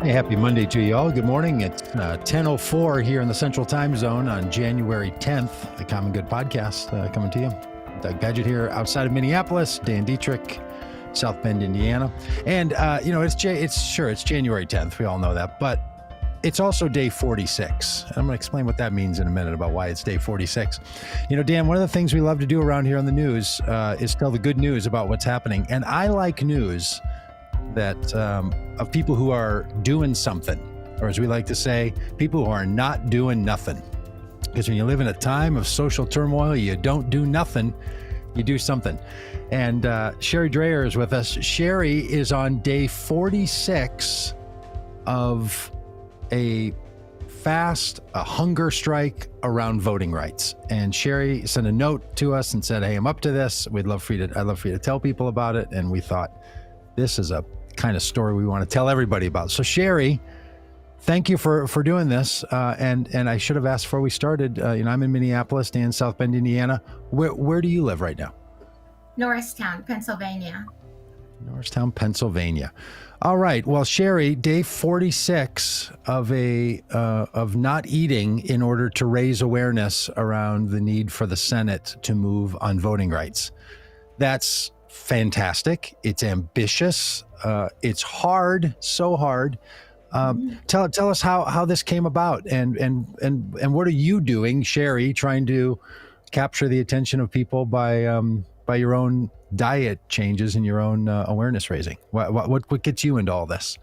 Hey, happy Monday to you all. Good morning. It's 10:04 here in the Central Time Zone on January 10th. The Common Good Podcast coming to you. Doug Pagitt here outside of Minneapolis. Dan Deitrich, South Bend, Indiana. And, it's January 10th. We all know that. But it's also day 46. I'm going to explain what that means in a minute about why it's day 46. Dan, one of the things we love to do around here on the news is tell the good news about what's happening. And I like news that of people who are doing something, or as we like to say, people who are not doing nothing. Because when you live in a time of social turmoil, you don't do nothing, you do something. And Shari Draayer is with us. Shari is on day 46 of a fast, a hunger strike around voting rights. And Shari sent a note to us and said, "Hey, I'm up to this. I'd love for you to tell people about it." And we thought, this is a kind of story we want to tell everybody about. So Shari, thank you for doing this. And I should have asked before we started, I'm in Minneapolis, Dan, South Bend, Indiana. Where do you live right now? Norristown, Pennsylvania. Norristown, Pennsylvania. All right. Well, Shari, day 46 of not eating in order to raise awareness around the need for the Senate to move on voting rights. That's fantastic. It's ambitious. It's hard, so hard. Tell us how this came about, and what are you doing, Shari, trying to capture the attention of people by your own diet changes and your own awareness raising? What gets you into all this?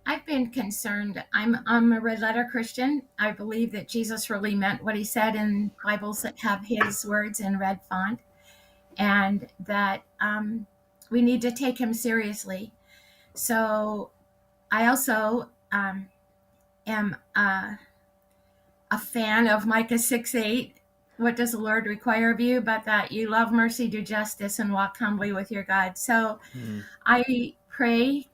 I've been concerned. I'm a red letter Christian. I believe that Jesus really meant what he said in Bibles that have his words in red font, and that we need to take him seriously. So I also am a fan of Micah 6:8. What does the Lord require of you but that you love mercy, do justice, and walk humbly with your God? So I pray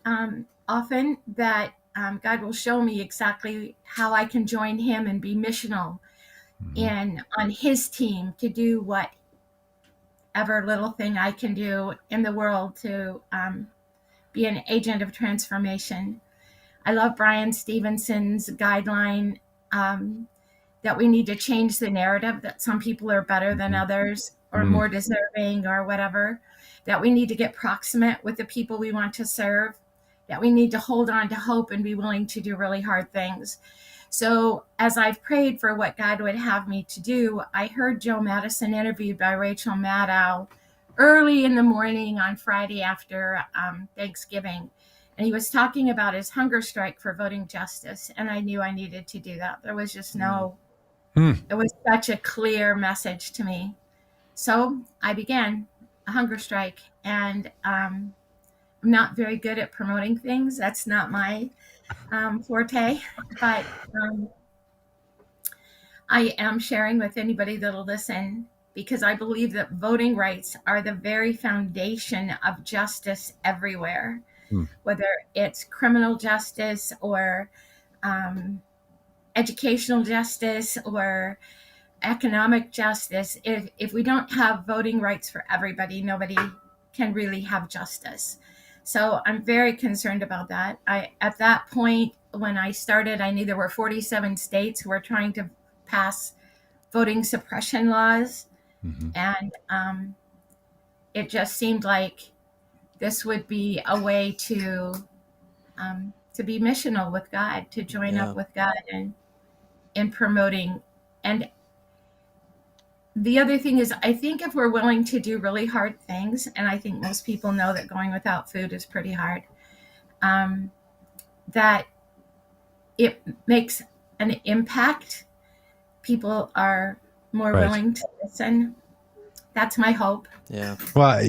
often that God will show me exactly how I can join him and be missional and on his team to do whatever little thing I can do in the world to be an agent of transformation. I love Brian Stevenson's guideline that we need to change the narrative that some people are better than others or more deserving or whatever, that we need to get proximate with the people we want to serve, that we need to hold on to hope and be willing to do really hard things. So as I've prayed for what God would have me to do, I heard Joe Madison interviewed by Rachel Maddow early in the morning on Friday after Thanksgiving. And he was talking about his hunger strike for voting justice. And I knew I needed to do that. There was just it was such a clear message to me. So I began a hunger strike, and I'm not very good at promoting things. That's not my forte, but I am sharing with anybody that'll listen, because I believe that voting rights are the very foundation of justice everywhere, whether it's criminal justice or educational justice or economic justice. If we don't have voting rights for everybody, nobody can really have justice. So I'm very concerned about that. At that point, when I started, I knew there were 47 states who were trying to pass voting suppression laws. And it just seemed like this would be a way to be missional with God, to join up with God and in promoting. And the other thing is, I think if we're willing to do really hard things, and I think most people know that going without food is pretty hard, that it makes an impact. People are more willing to listen. That's my hope. Yeah. Well,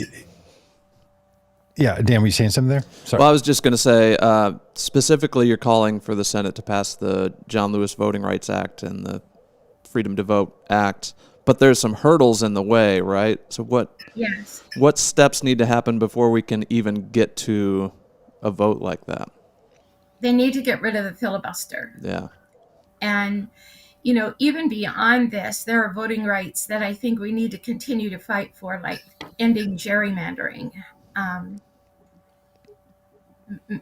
yeah, Dan, were you saying something there? Sorry. Well, I was just going to say, specifically, you're calling for the Senate to pass the John Lewis Voting Rights Act and the Freedom to Vote Act, but there's some hurdles in the way, right? So what steps need to happen before we can even get to a vote like that? They need to get rid of the filibuster. Yeah. And, even beyond this, there are voting rights that I think we need to continue to fight for, like ending gerrymandering.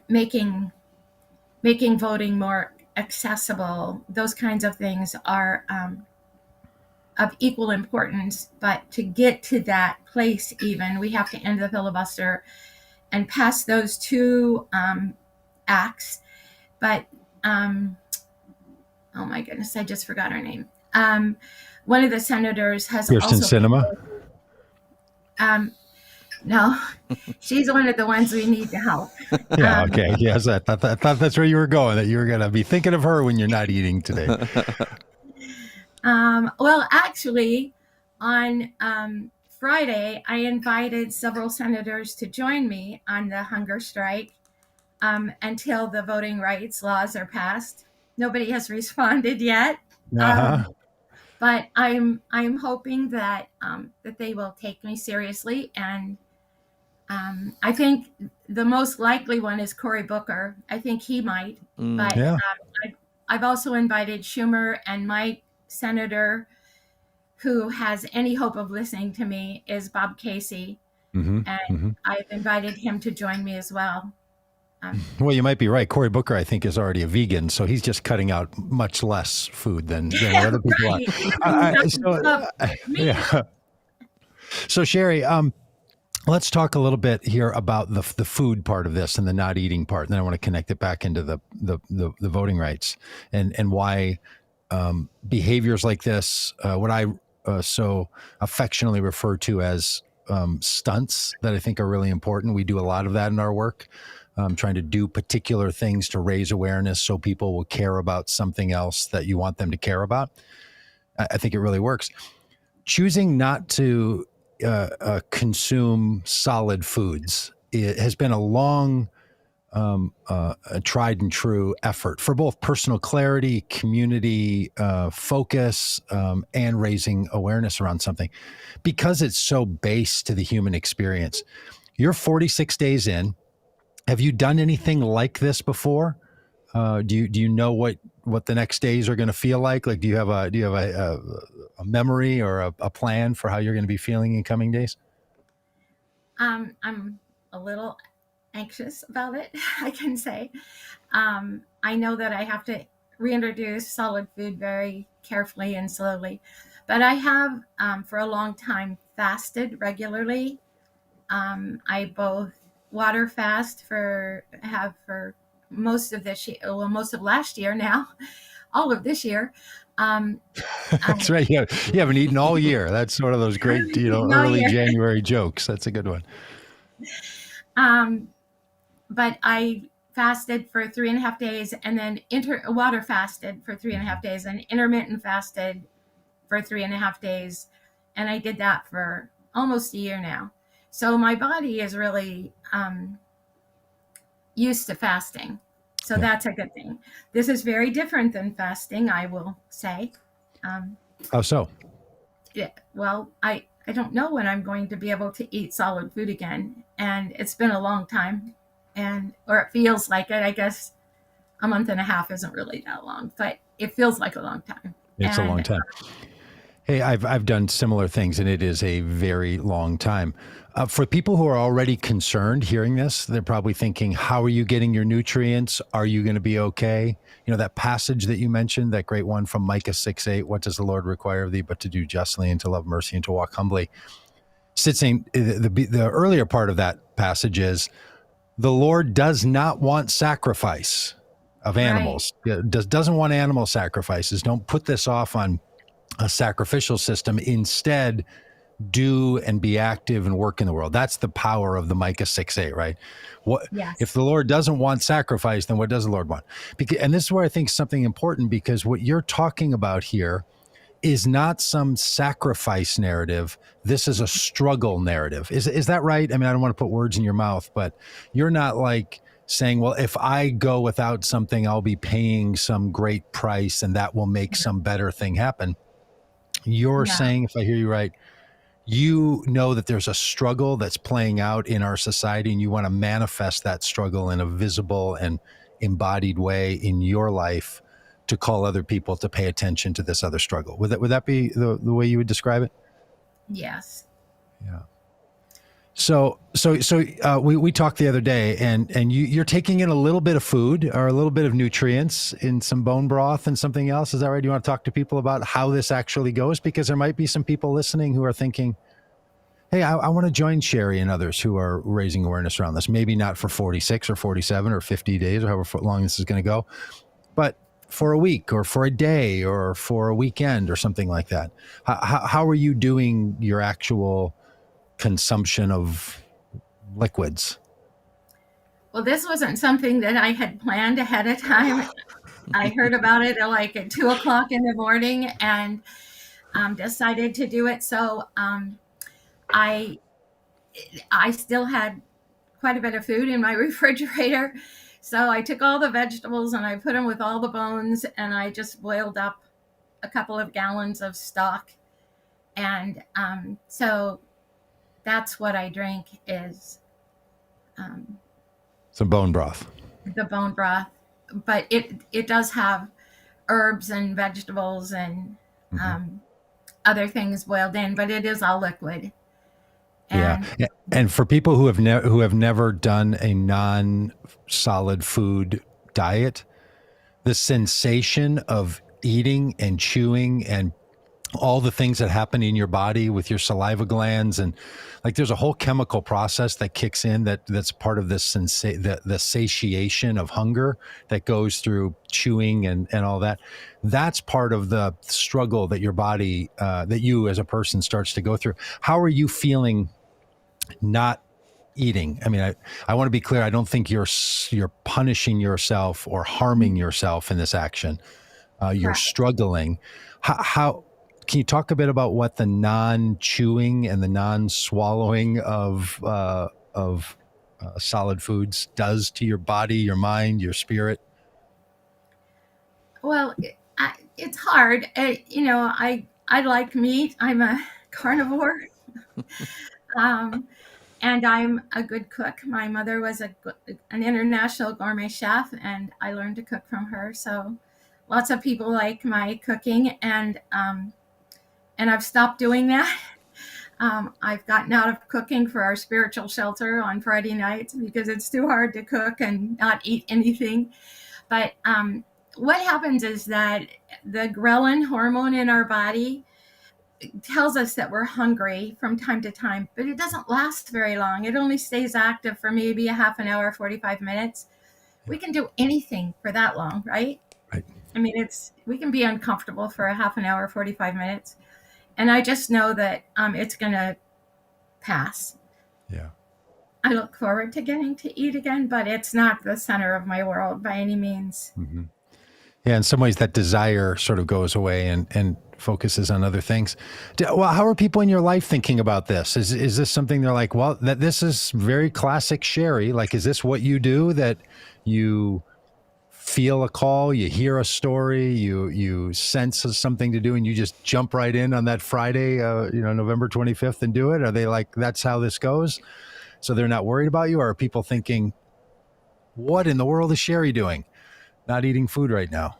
making voting more accessible. Those kinds of things are of equal importance. But to get to that place, even we have to end the filibuster and pass those two acts. But oh my goodness, I just forgot her name. One of the senators has Kirsten also Sinema. No, she's one of the ones we need to help. Yeah. Okay. Yes. I thought that's where you were going, that you were going to be thinking of her when you're not eating today. Well, actually, on Friday, I invited several senators to join me on the hunger strike until the voting rights laws are passed. Nobody has responded yet. Uh-huh. But I'm hoping that that they will take me seriously, and I think the most likely one is Cory Booker. I think he might, but Yeah. I've also invited Schumer, and my senator who has any hope of listening to me is Bob Casey, and I've invited him to join me as well. Well, you might be right. Cory Booker, I think, is already a vegan, so he's just cutting out much less food than other people are. Yeah. So, Shari, let's talk a little bit here about the food part of this and the not eating part, and then I want to connect it back into the voting rights and why behaviors like this, what I so affectionately refer to as stunts, that I think are really important. We do a lot of that in our work. Trying to do particular things to raise awareness so people will care about something else that you want them to care about. I think it really works. Choosing not to consume solid foods, it has been a long, tried and true effort for both personal clarity, community focus, and raising awareness around something, because it's so base to the human experience. You're 46 days in. Have you done anything like this before? Do you know what the next days are going to feel like? Like, do you have a memory or a plan for how you're going to be feeling in coming days? I'm a little anxious about it, I can say. I know that I have to reintroduce solid food very carefully and slowly, but I have for a long time fasted regularly. I both water fast for most of this year, most of last year now, all of this year. That's right. You haven't eaten all year. That's sort of those great, early January jokes. That's a good one. But I fasted for 3.5 days, and then water fasted for 3.5 days, and intermittent fasted for 3.5 days. And I did that for almost a year now. So my body is really used to fasting. So that's a good thing. This is very different than fasting, I will say. How so? Yeah, well, I don't know when I'm going to be able to eat solid food again. And it's been a long time, or it feels like it. I guess a month and a half isn't really that long, but it feels like a long time. It's a long time. Hey, I've done similar things, and it is a very long time. For people who are already concerned hearing this, they're probably thinking, how are you getting your nutrients? Are you going to be okay? That passage that you mentioned, that great one from Micah 6:8, what does the Lord require of thee but to do justly and to love mercy and to walk humbly? Saying the earlier part of that passage is, the Lord does not want sacrifice of animals. Right. Doesn't want animal sacrifices. Don't put this off on a sacrificial system. Instead, do and be active and work in the world. That's the power of the Micah 6:8, right? If the Lord doesn't want sacrifice, then what does the Lord want? And this is where I think something important, because what you're talking about here is not some sacrifice narrative. This is a struggle narrative. Is that right? I mean, I don't want to put words in your mouth, but you're not like saying, well, if I go without something, I'll be paying some great price and that will make some better thing happen. You're saying, if I hear you right, you know that there's a struggle that's playing out in our society, and you want to manifest that struggle in a visible and embodied way in your life to call other people to pay attention to this other struggle. Would that be the way you would describe it? Yes. Yeah. We talked the other day, and you're taking in a little bit of food or a little bit of nutrients in some bone broth and something else. Is that right? Do you want to talk to people about how this actually goes? Because there might be some people listening who are thinking, hey, I want to join Shari and others who are raising awareness around this. Maybe not for 46 or 47 or 50 days or however long this is going to go, but for a week or for a day or for a weekend or something like that. How are you doing your actual consumption of liquids? Well, this wasn't something that I had planned ahead of time. I heard about it at 2:00 in the morning and decided to do it. So I still had quite a bit of food in my refrigerator. So I took all the vegetables and I put them with all the bones, and I just boiled up a couple of gallons of stock. And so that's what I drink is some bone broth. the bone broth. But it does have herbs and vegetables and other things boiled in, but it is all liquid. And Yeah, and for people who have never done a non-solid food diet, the sensation of eating and chewing and all the things that happen in your body with your saliva glands, and like there's a whole chemical process that kicks in that's part of this the satiation of hunger that goes through chewing and all that. That's part of the struggle that your body that you as a person starts to go through. How are you feeling not eating? I mean, I want to be clear. I don't think you're punishing yourself or harming yourself in this action. You're struggling. How can you talk a bit about what the non-chewing and the non-swallowing of solid foods does to your body, your mind, your spirit? Well, it's hard. I like meat. I'm a carnivore. And I'm a good cook. My mother was an international gourmet chef, and I learned to cook from her. So lots of people like my cooking, and I've stopped doing that. I've gotten out of cooking for our spiritual shelter on Friday nights because it's too hard to cook and not eat anything. But what happens is that the ghrelin hormone in our body tells us that we're hungry from time to time, but it doesn't last very long. It only stays active for maybe a half an hour, 45 minutes. We can do anything for that long, right? Right. I mean, we can be uncomfortable for a half an hour, 45 minutes. And I just know that it's going to pass. Yeah. I look forward to getting to eat again, but it's not the center of my world by any means. Mm-hmm. Yeah, in some ways that desire sort of goes away and focuses on other things. Well, how are people in your life thinking about this? Is this something they're like, well, that this is very classic Shari? Like, is this what you do, that you feel a call, you hear a story, you sense something to do, and you just jump right in on that Friday, November 25th and do it? Are they like, that's how this goes? So they're not worried about you? Or are people thinking, what in the world is Shari doing? Not eating food right now?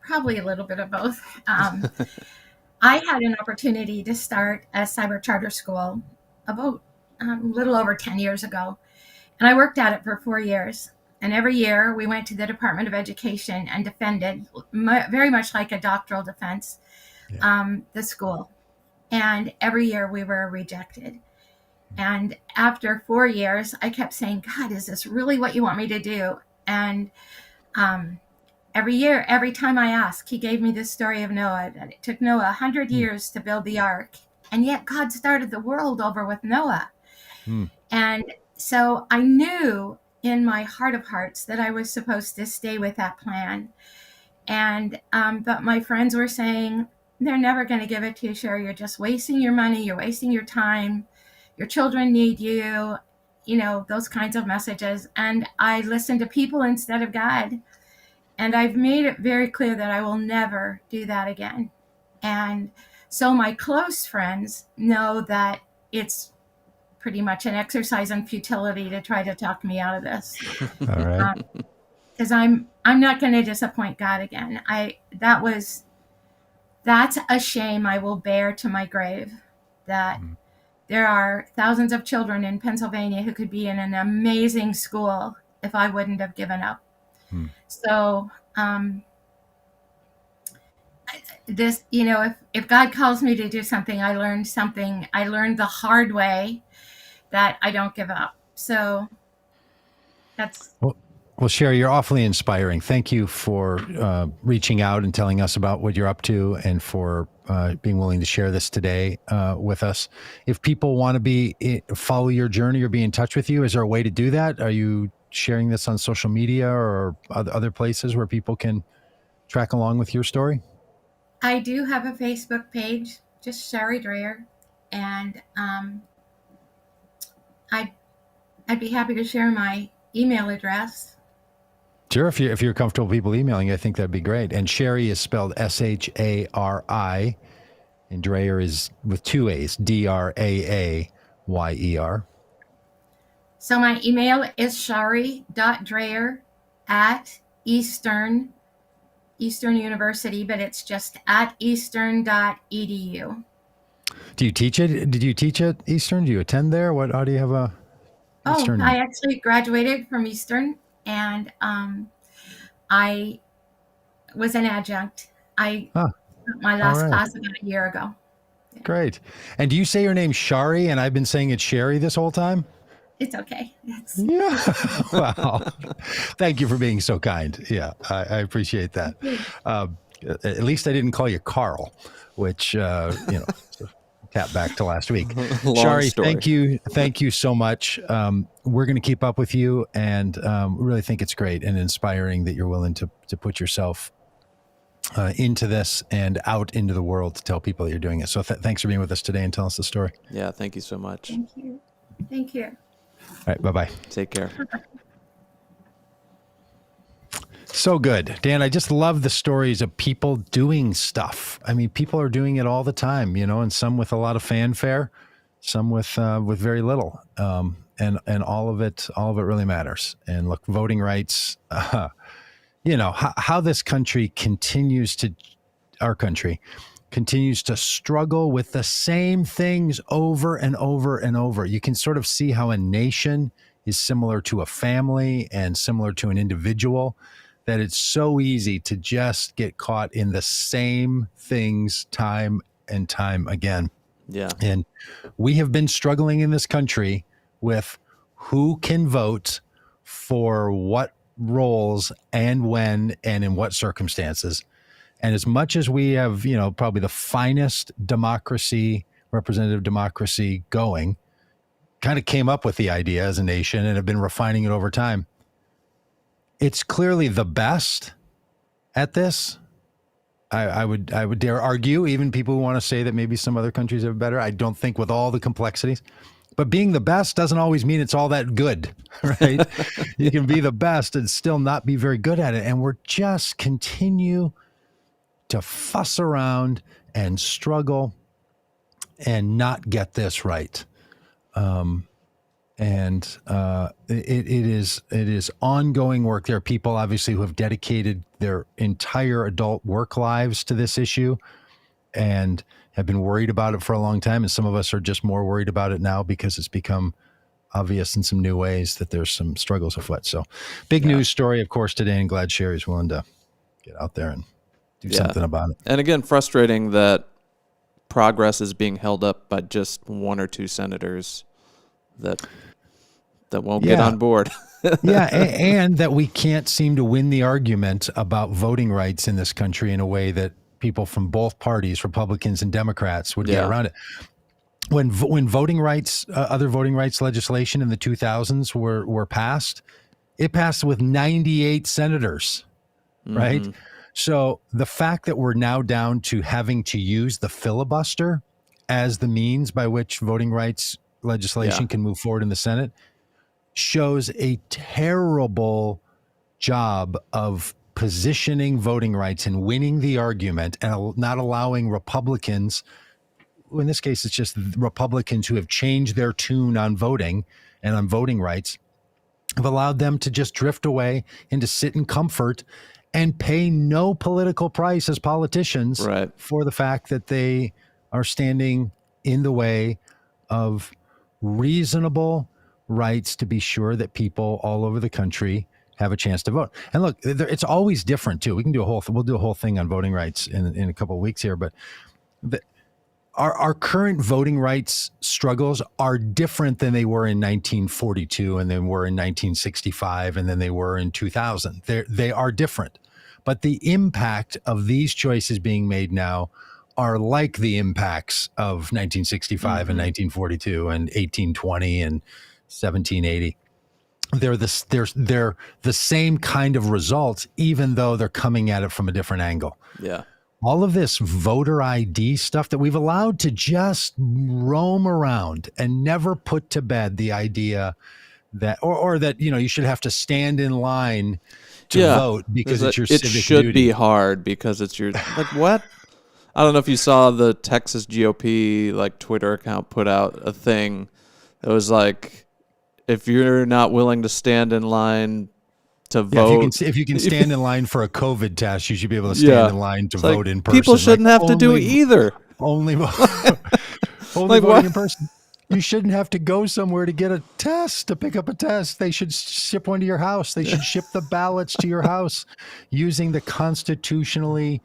Probably a little bit of both. I had an opportunity to start a cyber charter school about a little over 10 years ago, and I worked at it for 4 years. And every year we went to the Department of Education and defended, very much like a doctoral defense, the school. And every year we were rejected. And after 4 years, I kept saying, God, is this really what you want me to do? And every time I asked, he gave me this story of Noah, that it took Noah 100 years to build the ark. And yet God started the world over with Noah. And so I knew in my heart of hearts that I was supposed to stay with that plan. And but my friends were saying, they're never going to give it to you, Shari. You're just wasting your money. You're wasting your time. Your children need you, those kinds of messages. And I listened to people instead of God. And I've made it very clear that I will never do that again. And so my close friends know that it's pretty much an exercise in futility to try to talk me out of this. All right. Because I'm not going to disappoint God again. That's a shame I will bear to my grave, that there are thousands of children in Pennsylvania who could be in an amazing school if I wouldn't have given up. So this, if God calls me to do something, I learned the hard way, that I don't give up. So that's Well, Shari, you're awfully inspiring. Thank you for reaching out and telling us about what you're up to, and for being willing to share this today with us. If people want to follow your journey or be in touch with you, is there a way to do that? Are you sharing this on social media or other places where people can track along with your story? I do have a Facebook page, just Shari Draayer, and I'd be happy to share my email address. Sure, if you're comfortable people emailing, I think that'd be great. And Shari is spelled Shari, and Draayer is with 2 A's, Draayer. So my email is shari.draayer@Eastern University, but it's just at eastern.edu. Do you teach it? Did you teach at Eastern? Do you attend there? How do you have a Eastern? I actually graduated from Eastern, and I was an adjunct. I took my last class about a year ago. Yeah. Great. And do you say your name Shari, and I've been saying it Shari this whole time? It's okay. Yeah. Wow. Thank you for being so kind. Yeah, I appreciate that. At least I didn't call you Carl, which, tap back to last week. Shari, story. thank you so much. We're going to keep up with you, and really think it's great and inspiring that you're willing to put yourself into this and out into the world to tell people that you're doing it. So thanks for being with us today and telling us the story. Yeah, thank you so much. Thank you. All right, bye-bye. Take care. So good. Dan, I just love the stories of people doing stuff. I mean, people are doing it all the time, and some with a lot of fanfare, some with very little. And all of it really matters. And look, voting rights, how this country continues to struggle with the same things over and over and over. You can sort of see how a nation is similar to a family and similar to an individual, that it's so easy to just get caught in the same things time and time again. Yeah. And we have been struggling in this country with who can vote for what roles and when and in what circumstances. And as much as we have, probably the finest representative democracy going, kind of came up with the idea as a nation and have been refining it over time. It's clearly the best at this. I would dare argue, even people who want to say that maybe some other countries have better. I don't think with all the complexities. But being the best doesn't always mean it's all that good, right? You can be the best and still not be very good at it. And we're just continue to fuss around and struggle and not get this right. It is ongoing work. There are people obviously who have dedicated their entire adult work lives to this issue and have been worried about it for a long time. And some of us are just more worried about it now because it's become obvious in some new ways that there's some struggles afoot. So big news story, of course, today, and glad Shari's willing to get out there and do something about it. And again, frustrating that progress is being held up by just one or two senators that won't get on board. And that we can't seem to win the argument about voting rights in this country in a way that people from both parties, Republicans and Democrats, would get around it. When voting rights, other voting rights legislation in the 2000s were passed, it passed with 98 senators, right? So the fact that we're now down to having to use the filibuster as the means by which voting rights legislation can move forward in the Senate shows a terrible job of positioning voting rights and winning the argument and not allowing Republicans, in this case, it's just Republicans who have changed their tune on voting and on voting rights, have allowed them to just drift away and to sit in comfort and pay no political price as politicians for the fact that they are standing in the way of reasonable rights to be sure that people all over the country have a chance to vote. And look, it's always different too. We can do we'll do a whole thing on voting rights in a couple of weeks here, but our current voting rights struggles are different than they were in 1942 and then were in 1965 and then they were in 2000. They are different, but the impact of these choices being made now are like the impacts of 1965 and 1942 and 1820 and 1780. They're the same kind of results, even though they're coming at it from a different angle. Yeah. All of this voter ID stuff that we've allowed to just roam around and never put to bed the idea that, or that, you should have to stand in line to vote because it's your civic duty. It should be hard because it's your, like, what? I don't know if you saw the Texas GOP Twitter account put out a thing that was like, if you're not willing to stand in line to vote, if you can stand in line for a COVID test, you should be able to stand in line to vote in person. People shouldn't have to do either. Only voting in person. You shouldn't have to go somewhere to get a test, to pick up a test. They should ship one to your house. They should ship the ballots to your house using the constitutionally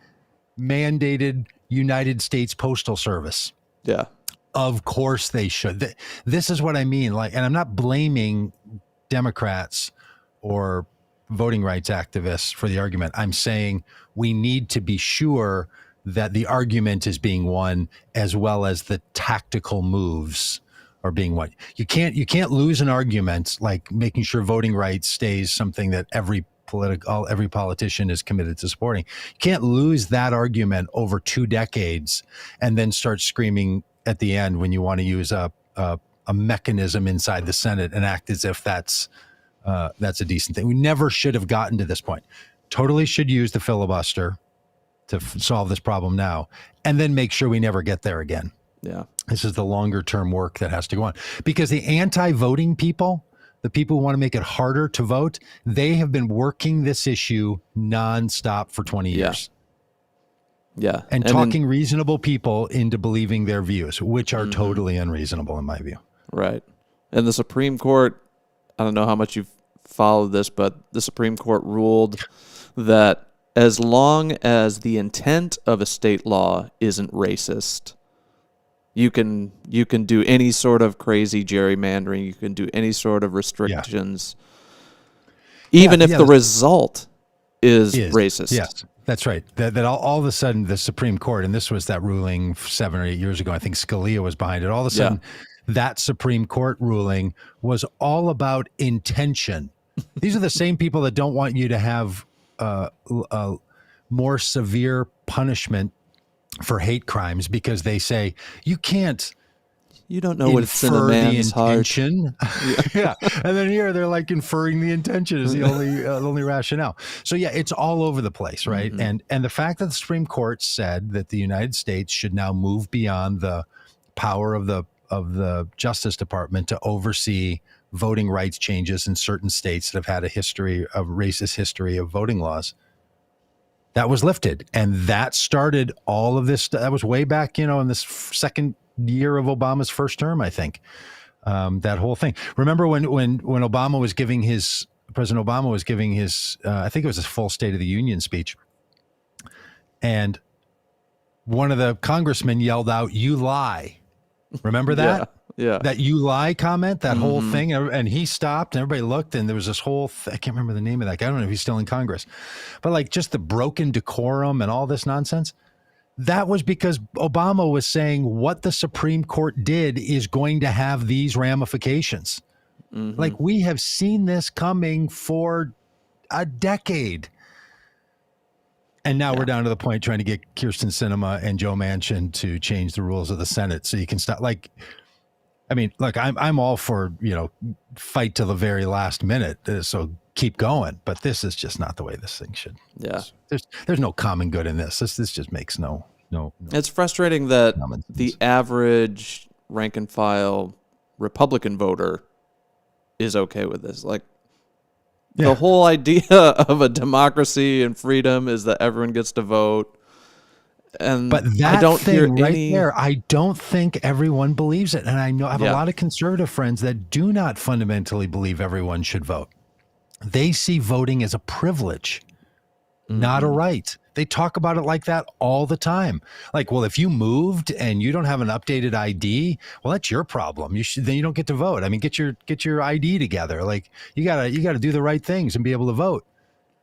mandated United States Postal Service. Yeah. Of course they should. This is what I mean. And I'm not blaming Democrats or voting rights activists for the argument. I'm saying we need to be sure that the argument is being won as well as the tactical moves are being won. You can't lose an argument like making sure voting rights stays something that every politician is committed to supporting. You can't lose that argument over 2 decades and then start screaming at the end when you want to use a mechanism inside the Senate and act as if that's a decent thing. We never should have gotten to this point. Totally should use the filibuster to solve this problem now, and then make sure we never get there again. Yeah. This is the longer term work that has to go on, because the anti-voting people, the people who want to make it harder to vote, they have been working this issue nonstop for 20 years. Yeah. And talking reasonable people into believing their views, which are totally unreasonable in my view. Right. And the Supreme Court, I don't know how much you've followed this, but the Supreme Court ruled that as long as the intent of a state law isn't racist, you can do any sort of crazy gerrymandering, you can do any sort of restrictions, even if the result is racist. Yes, that's right. That all of a sudden the Supreme Court, and this was that ruling 7 or 8 years ago, I think Scalia was behind it, all of a sudden that Supreme Court ruling was all about intention. These are the same people that don't want you to have more severe punishment for hate crimes because they say you don't know what's in a man's heart. Yeah. And then here they're like inferring the intention is the only rationale. So it's all over the place, right? And the fact that the Supreme Court said that the United States should now move beyond the power of the Justice Department to oversee voting rights changes in certain states that have had a racist history of voting laws, that was lifted. And that started all of this. That was way back, in this second year of Obama's first term, I think. That whole thing. Remember when President Obama was giving his, I think it was his full State of the Union speech. And one of the congressmen yelled out, "You lie." Remember that? Yeah. That "you lie" comment, that whole thing. And he stopped and everybody looked and there was this whole, I can't remember the name of that guy. I don't know if he's still in Congress, but just the broken decorum and all this nonsense. That was because Obama was saying what the Supreme Court did is going to have these ramifications. We have seen this coming for a decade. And now we're down to the point trying to get Kyrsten Sinema and Joe Manchin to change the rules of the Senate so you can stop. I'm all for, fight to the very last minute. So keep going. But this is just not the way this thing should. Yeah. There's no common good in this. This just makes no. It's frustrating that the average rank and file Republican voter is okay with this. The whole idea of a democracy and freedom is that everyone gets to vote. And But I that don't hear thing right any. there, I don't think everyone believes it. And I know I have a Yeah. lot of conservative friends that do not fundamentally believe everyone should vote. They see voting as a privilege, not a right. They talk about it like that all the time. Like, well, if you moved and you don't have an updated ID, well, that's your problem. Then you don't get to vote. I mean, get your ID together. Like, you gotta do the right things and be able to vote.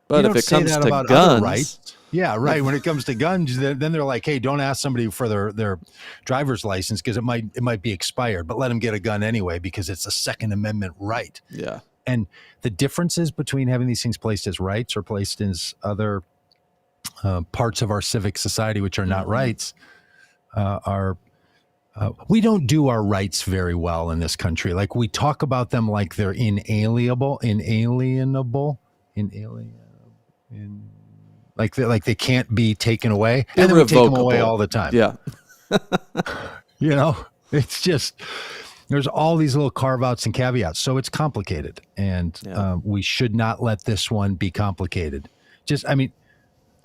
But You if don't it say comes that to about other guns, rights. Yeah, right. When it comes to guns, then they're like, hey, don't ask somebody for their driver's license because it might be expired, but let them get a gun anyway because it's a Second Amendment right. yeah, And the differences between having these things placed as rights or placed as other parts of our civic society, which are not rights, are we don't do our rights very well in this country. Like, we talk about them like they're inalienable, like they can't be taken away, and then we take them away irrevocable. all the time. Yeah, You know, it's just there's all these little carve outs and caveats, so it's complicated, and we should not let this one be complicated. I mean,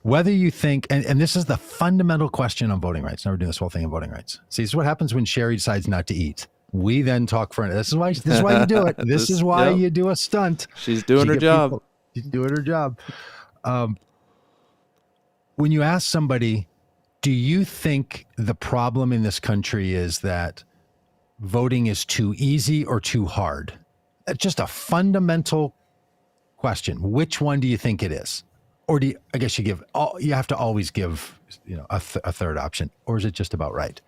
whether you think, and this is the fundamental question on voting rights. Now we're doing this whole thing on voting rights. See, this is what happens when Shari decides not to eat. We then talk for it. This is why you do it. This is why you do a stunt. she's doing her job. She's doing her job. When you ask somebody, do you think the problem in this country is that voting is too easy or too hard? That's just a fundamental question. Which one do you think it is? Or do you, I guess you have to always give, a third option, or is it just about right?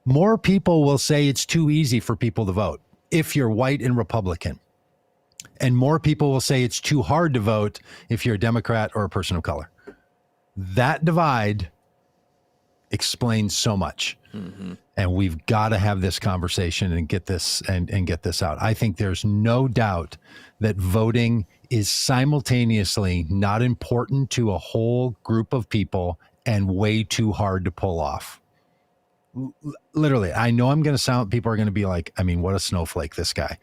More people will say it's too easy for people to vote if you're white and Republican. And more people will say it's too hard to vote if you're a Democrat or a person of color. That divide explains so much. And we've got to have this conversation and get this and get this out. I think there's no doubt that voting is simultaneously not important to a whole group of people and way too hard to pull off. Literally, I know people are going to be like, I mean, what a snowflake, this guy.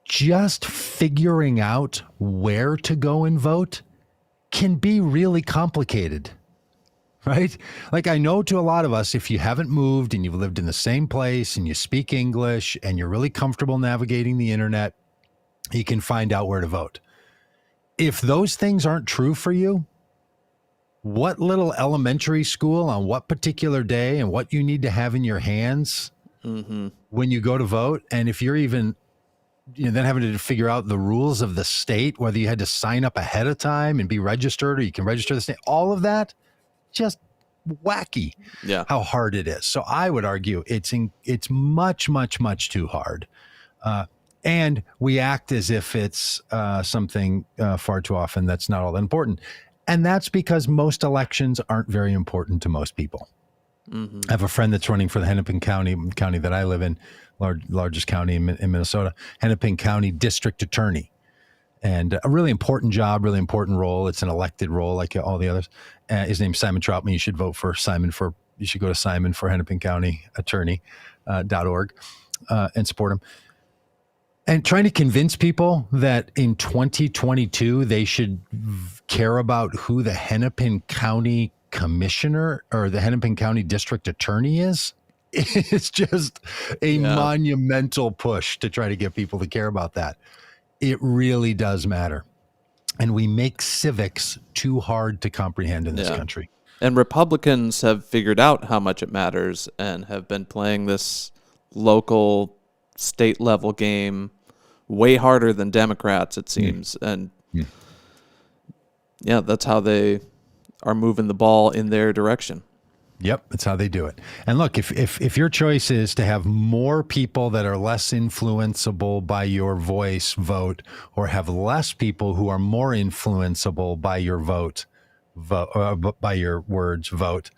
Just figuring out where to go and vote can be really complicated. Right? Like, I know to a lot of us, if you haven't moved and you've lived in the same place and you speak English and you're really comfortable navigating the internet, you can find out where to vote. If those things aren't true for you, what little elementary school on what particular day and what you need to have in your hands when you go to vote, and if you're even then having to figure out the rules of the state, whether you had to sign up ahead of time and be registered or you can register the state, all of that, just wacky how hard it is. So I would argue it's much, much, much too hard. And we act as if it's something far too often that's not all that important. And that's because most elections aren't very important to most people. I have a friend that's running for the Hennepin County that I live in, largest county in Minnesota, Hennepin County District Attorney. And a really important job, really important role. It's an elected role like all the others. His name's Simon Troutman. You should vote for Simon you should go to Simon for Hennepin County Attorney.org and support him. And trying to convince people that in 2022, they should care about who the Hennepin County Commissioner or the Hennepin County District Attorney is. It's just a monumental push to try to get people to care about that. It really does matter. And we make civics too hard to comprehend in this country. And Republicans have figured out how much it matters and have been playing this local, state level game way harder than Democrats, it seems. And that's how they are moving the ball in their direction. Yep, that's how they do it. And look, if your choice is to have more people that are less influenceable by your voice vote, or have less people who are more influenceable by your by your words vote,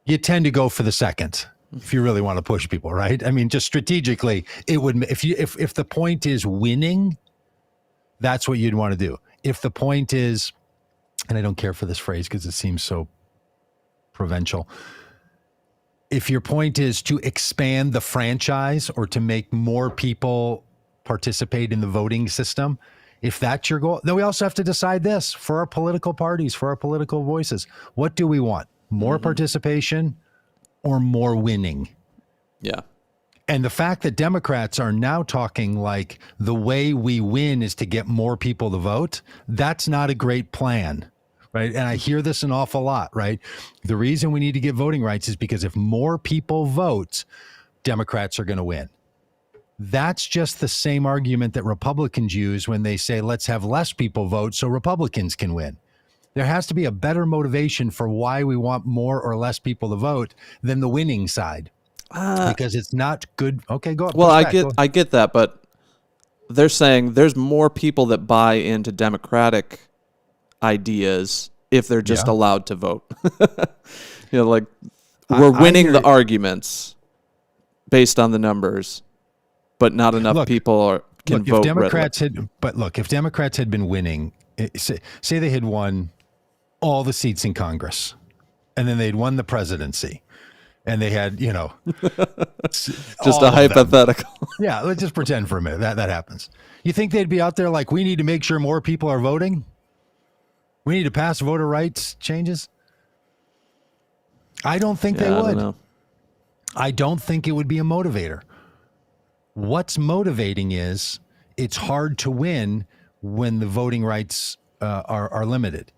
you tend to go for the second. If you really want to push people, right? I mean, just strategically, it would. If the point is winning, that's what you'd want to do. If the point is, and I don't care for this phrase because it seems so provincial. If your point is to expand the franchise or to make more people participate in the voting system, If that's your goal, then we also have to decide this for our political parties, for our political voices. What do we want? More participation or more winning? Yeah. And the fact that Democrats are now talking like the way we win is to get more people to vote, that's not a great plan, right? And I hear this an awful lot, right? The reason we need to get voting rights is because if more people vote, Democrats are going to win. That's just the same argument that Republicans use when they say, let's have less people vote so Republicans can win. There has to be a better motivation for why we want more or less people to vote than the winning side. Because it's not good. Okay, go up. Well, I get that, but they're saying there's more people that buy into Democratic ideas if they're just allowed to vote. Like we're winning the arguments based on the numbers, but not enough people can vote. If Democrats if Democrats had been winning, say they had won all the seats in Congress, and then they'd won the presidency. And they had, just a hypothetical. Yeah, let's just pretend for a minute that happens. You think they'd be out there like, we need to make sure more people are voting? We need to pass voter rights changes? I don't think they would. I don't know. I don't think it would be a motivator. What's motivating is it's hard to win when the voting rights are limited.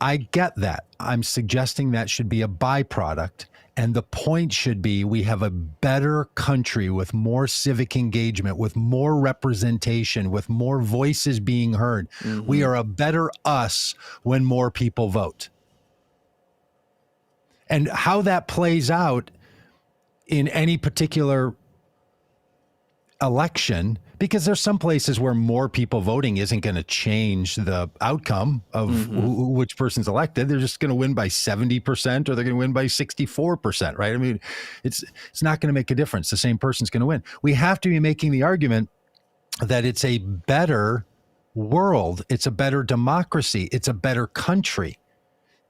I get that. I'm suggesting that should be a byproduct. And the point should be we have a better country with more civic engagement, with more representation, with more voices being heard. We are a better us when more people vote. And how that plays out in any particular election, because there's some places where more people voting isn't going to change the outcome of which person's elected. They're just going to win by 70% or they're going to win by 64%, right? I mean, it's not going to make a difference. The same person's going to win. We have to be making the argument that it's a better world. It's a better democracy. It's a better country.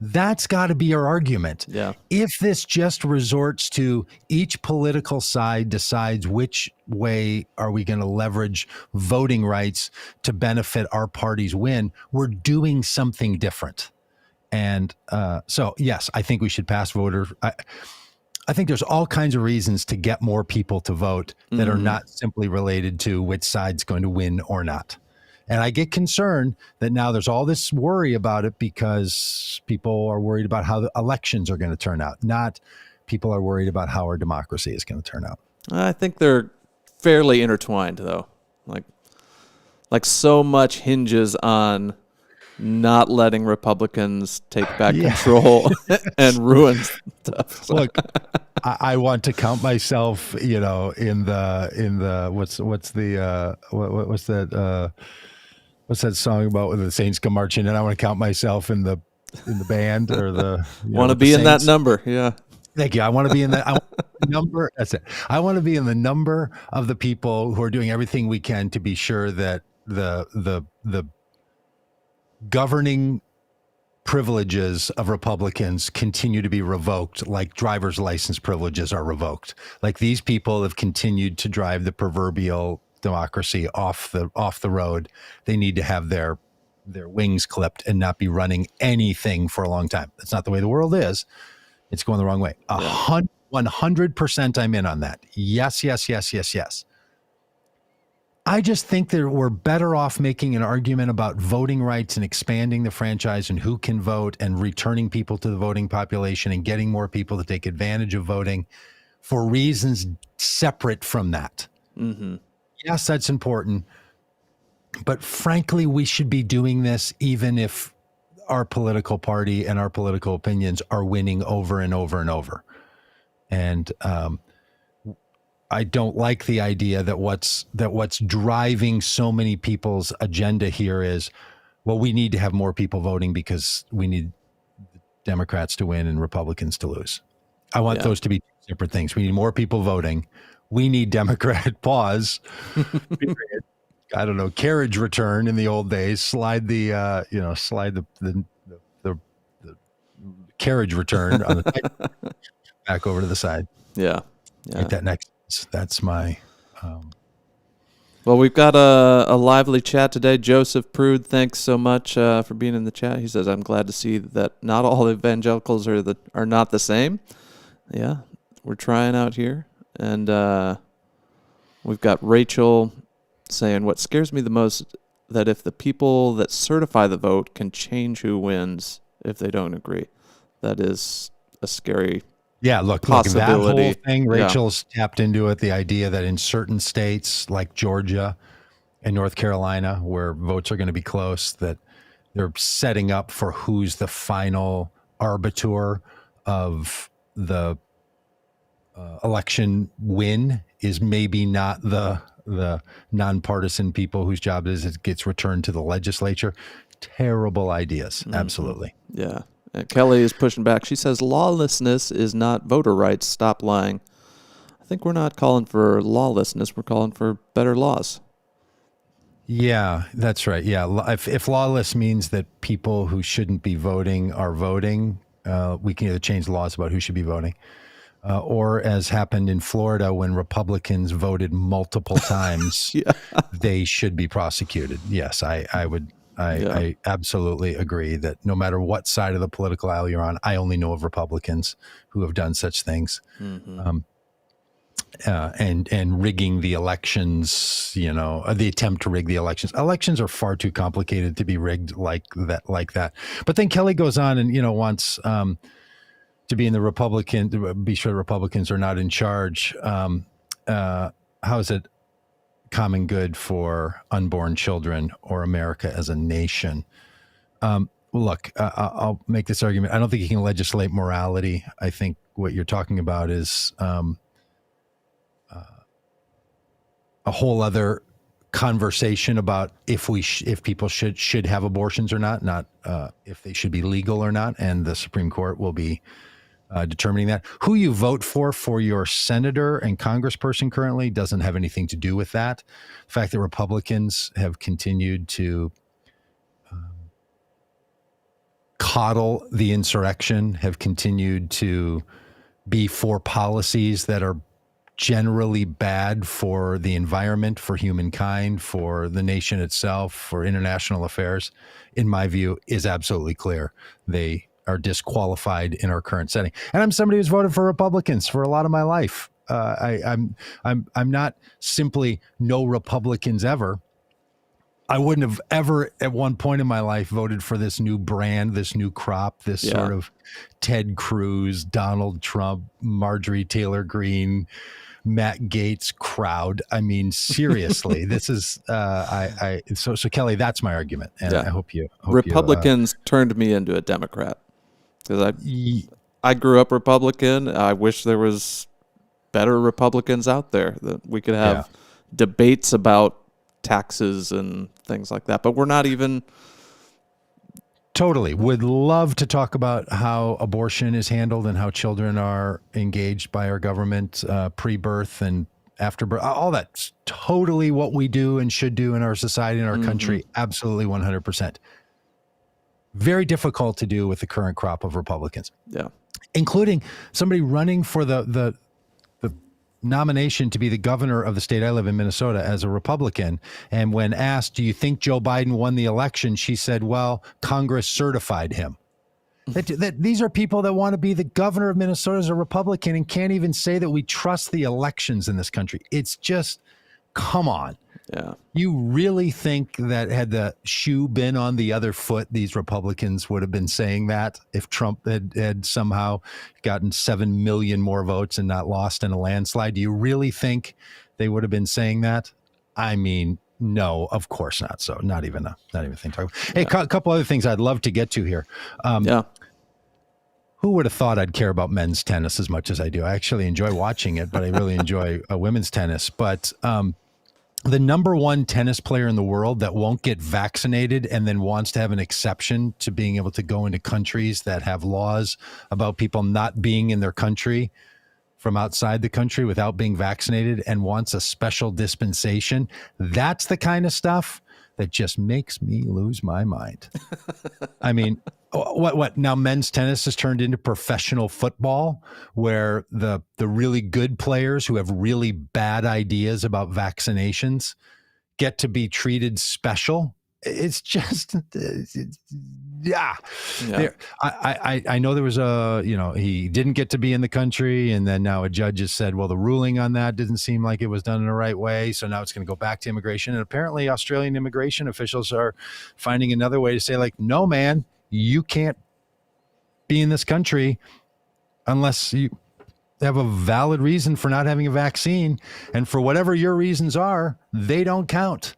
That's got to be our argument. Yeah. If this just resorts to each political side decides which way are we going to leverage voting rights to benefit our party's win, we're doing something different. And so, yes, I think we should pass voter. I think there's all kinds of reasons to get more people to vote that are not simply related to which side's going to win or not. And I get concerned that now there's all this worry about it because people are worried about how the elections are going to turn out, not people are worried about how our democracy is going to turn out. I think they're fairly intertwined, though. Like so much hinges on not letting Republicans take back control and ruin stuff. So. Look, I want to count myself, in the what's that song about when the Saints come marching in? I want to count myself in the band or the want to be in that number. Yeah. Thank you. I want to be in that number. That's it. I want to be in the number of the people who are doing everything we can to be sure that the governing privileges of Republicans continue to be revoked, like driver's license privileges are revoked. Like these people have continued to drive the proverbial democracy off the road. They need to have their wings clipped and not be running anything for a long time. That's not the way the world is. It's going the wrong way. 100% I'm in on that. Yes. I just think that we're better off making an argument about voting rights and expanding the franchise and who can vote and returning people to the voting population and getting more people to take advantage of voting for reasons separate from that. Yes, that's important. But frankly, we should be doing this even if our political party and our political opinions are winning over and over and over. And I don't like the idea that what's driving so many people's agenda here is, well, we need to have more people voting because we need Democrats to win and Republicans to lose. I want those to be separate things. We need more people voting. We need Democrat pause. I don't know, carriage return in the old days. Slide the carriage return on the back over to the side. Yeah. Get that next. That's my Well, we've got a lively chat today. Joseph Prude, thanks so much for being in the chat. He says, I'm glad to see that not all evangelicals are not the same. Yeah, we're trying out here. And we've got Rachel saying, what scares me the most, that if the people that certify the vote can change who wins if they don't agree. That is a scary Look, that possibility. whole thing, Rachel's tapped into it, the idea that in certain states like Georgia and North Carolina, where votes are going to be close, that they're setting up for who's the final arbiter of the election win is maybe not the nonpartisan people whose job it gets returned to the legislature. Terrible ideas. Absolutely. Yeah. Kelly is pushing back. She says lawlessness is not voter rights. Stop lying. I think we're not calling for lawlessness. We're calling for better laws. Yeah, that's right. Yeah. If lawless means that people who shouldn't be voting are voting, we can either change the laws about who should be voting, or as happened in Florida when Republicans voted multiple times, they should be prosecuted. Yes, I would. I absolutely agree that no matter what side of the political aisle you're on, I only know of Republicans who have done such things. And rigging the elections, the attempt to rig the elections. Elections are far too complicated to be rigged like that. But then Kelly goes on and, wants to be in the Republican, to be sure Republicans are not in charge. How is it common good for unborn children or America as a nation? Look, I'll make this argument. I don't think you can legislate morality. I think what you're talking about is a whole other conversation about if people should have abortions or not if they should be legal or not, and the Supreme Court will be determining that. Who you vote for your senator and congressperson currently doesn't have anything to do with that. The fact that Republicans have continued to coddle the insurrection, have continued to be for policies that are generally bad for the environment, for humankind, for the nation itself, for international affairs, in my view, is absolutely clear. They are disqualified in our current setting. And I'm somebody who's voted for Republicans for a lot of my life. I'm not simply no Republicans ever. I wouldn't have ever at one point in my life voted for this new brand, this new crop, this sort of Ted Cruz, Donald Trump, Marjorie Taylor Greene, Matt Gaetz crowd. I mean, seriously, this is so Kelly, that's my argument. And I hope Republicans turned me into a Democrat because I grew up Republican. I wish there was better Republicans out there that we could have debates about taxes and things like that, but we're not even. Totally. Would love to talk about how abortion is handled and how children are engaged by our government pre-birth and after birth. All that's totally what we do and should do in our society, in our country. Absolutely 100%. Very difficult to do with the current crop of Republicans. Yeah. Including somebody running for the nomination to be the governor of the state I live in, Minnesota, as a Republican. And when asked, do you think Joe Biden won the election? She said, well, Congress certified him. That these are people that want to be the governor of Minnesota as a Republican and can't even say that we trust the elections in this country. It's just, come on. Yeah. You really think that had the shoe been on the other foot, these Republicans would have been saying that if Trump had somehow gotten 7 million more votes and not lost in a landslide? Do you really think they would have been saying that? I mean, no, of course not. So not even a thing to talk about. Hey, a couple other things I'd love to get to here. Who would have thought I'd care about men's tennis as much as I do? I actually enjoy watching it, but I really enjoy women's tennis. But the number one tennis player in the world that won't get vaccinated and then wants to have an exception to being able to go into countries that have laws about people not being in their country from outside the country without being vaccinated and wants a special dispensation. That's the kind of stuff that just makes me lose my mind. I mean, what now? Men's tennis has turned into professional football, where the really good players who have really bad ideas about vaccinations get to be treated special. It's just, yeah. Yeah. I know there was he didn't get to be in the country, and then now a judge has said, well, the ruling on that didn't seem like it was done in the right way, so now it's going to go back to immigration. And apparently Australian immigration officials are finding another way to say, like, no, man, you can't be in this country unless you have a valid reason for not having a vaccine, and for whatever your reasons are, they don't count.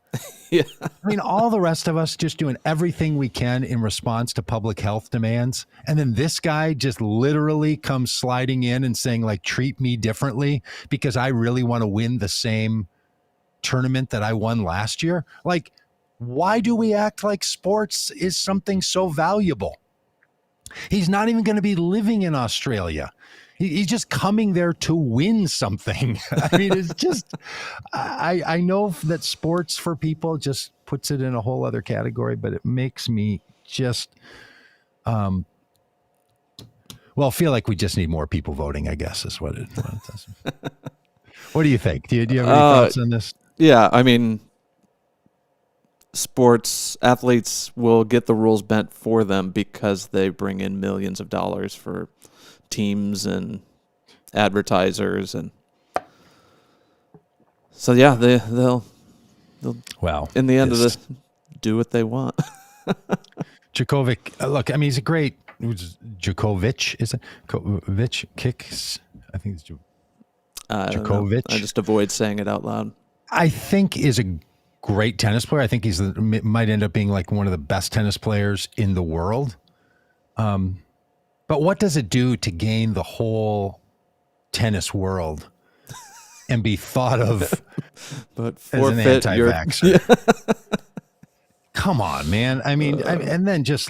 Yeah. I mean, all the rest of us just doing everything we can in response to public health demands. And then this guy just literally comes sliding in and saying, like, treat me differently because I really want to win the same tournament that I won last year. Like, why do we act like sports is something so valuable? He's not even going to be living in Australia. He's just coming there to win something. I mean, it's just, I know that sports for people just puts it in a whole other category, but it makes me just, feel like we just need more people voting, I guess is what it does. What do you think? Do you have any thoughts on this? Yeah, I mean, sports athletes will get the rules bent for them because they bring in millions of dollars for teams and advertisers, and so yeah, they'll in the end of this do what they want. Djokovic, look, I mean, he's a great. Djokovic, is it? Djokovic kicks. I think it's Djokovic. I just avoid saying it out loud. I think is a great tennis player. I think he's might end up being like one of the best tennis players in the world. But what does it do to gain the whole tennis world and be thought of but as an anti-vaxxer? Come on, man. I mean, and then just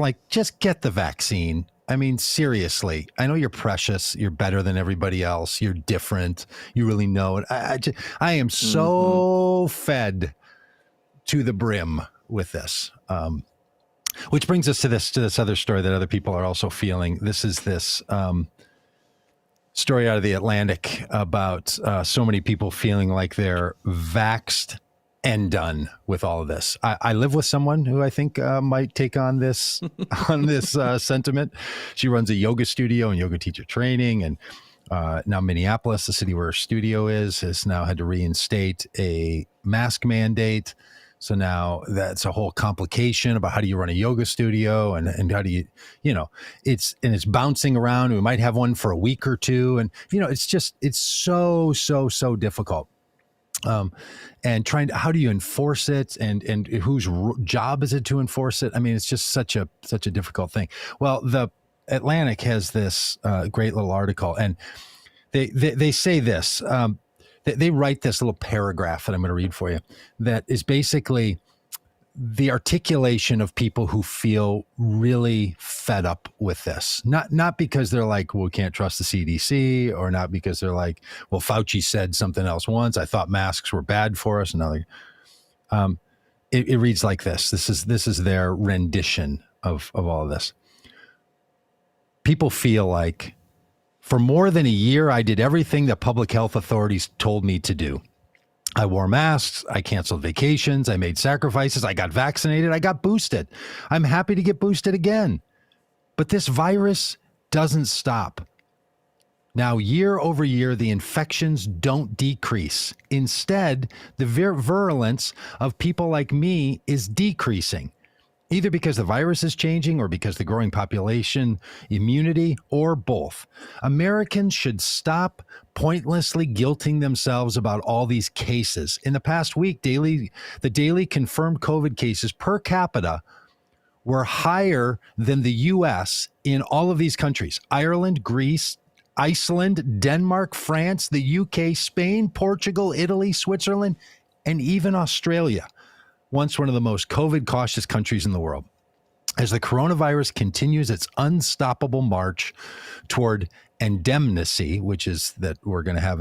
get the vaccine. I mean, seriously, I know you're precious. You're better than everybody else. You're different. You really know it. I am so fed to the brim with this. Which brings us to this other story that other people are also feeling. This is this story out of the Atlantic about so many people feeling like they're vaxxed and done with all of this. I live with someone who I think might take on this sentiment. She runs a yoga studio and yoga teacher training, and now Minneapolis, the city where her studio is, has now had to reinstate a mask mandate. So now that's a whole complication about how do you run a yoga studio and how do you, it's bouncing around. We might have one for a week or two. And, it's so difficult. And how do you enforce it and whose job is it to enforce it? I mean, it's just such a difficult thing. Well, the Atlantic has this great little article, and they say this, they write this little paragraph that I'm going to read for you that is basically the articulation of people who feel really fed up with this. Not because they're like, well, we can't trust the CDC, or not because they're like, well, Fauci said something else once. I thought masks were bad for us. And it reads like this. This is their rendition of all of this. People feel like, for more than a year, I did everything that public health authorities told me to do. I wore masks. I canceled vacations. I made sacrifices. I got vaccinated. I got boosted. I'm happy to get boosted again. But this virus doesn't stop. Now, year over year, the infections don't decrease. Instead, the virulence of people like me is decreasing. Either because the virus is changing or because the growing population immunity, or both. Americans should stop pointlessly guilting themselves about all these cases. In the past week, the daily confirmed COVID cases per capita were higher than the U.S. in all of these countries: Ireland, Greece, Iceland, Denmark, France, the U.K., Spain, Portugal, Italy, Switzerland, and even Australia, once one of the most COVID cautious countries in the world. As the coronavirus continues its unstoppable march toward endemicity, which is that we're going to have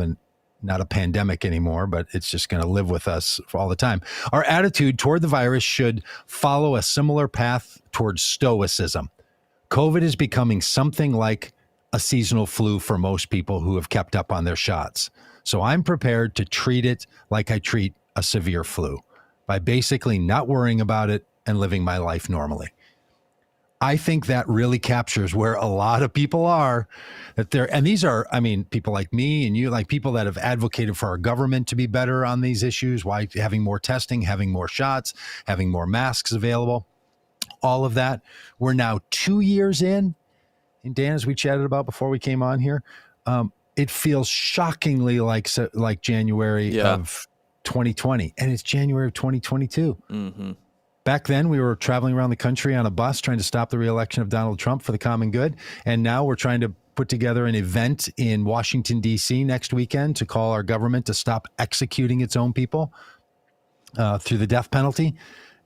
not a pandemic anymore, but it's just going to live with us for all the time. Our attitude toward the virus should follow a similar path towards stoicism. COVID is becoming something like a seasonal flu for most people who have kept up on their shots. So I'm prepared to treat it like I treat a severe flu. by basically not worrying about it and living my life normally. I think that really captures where a lot of people are, and these are, I mean, people like me and you, like people that have advocated for our government to be better on these issues, why having more testing, having more shots, having more masks available, all of that. We're now 2 years in, and Dan, as we chatted about before we came on here, it feels shockingly like January of 2020, and it's January of 2022. Mm-hmm. Back then, we were traveling around the country on a bus trying to stop the reelection of Donald Trump for the common good. And now we're trying to put together an event in Washington, D.C. next weekend to call our government to stop executing its own people through the death penalty.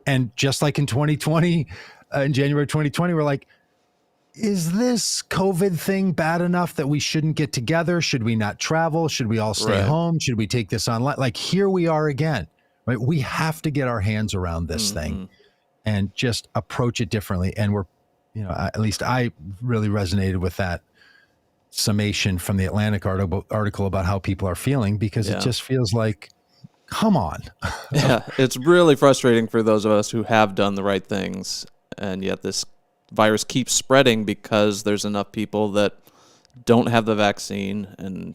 And just like in 2020, in January 2020, we're like, is this COVID thing bad enough that we shouldn't get together? Should we not travel? Should we all stay home? Should we take this online? Like, here we are again. Right? We have to get our hands around this thing and just approach it differently. And we're, at least I really resonated with that summation from the Atlantic article about how people are feeling, because it just feels like, come on. Yeah, it's really frustrating for those of us who have done the right things, and yet this virus keeps spreading because there's enough people that don't have the vaccine and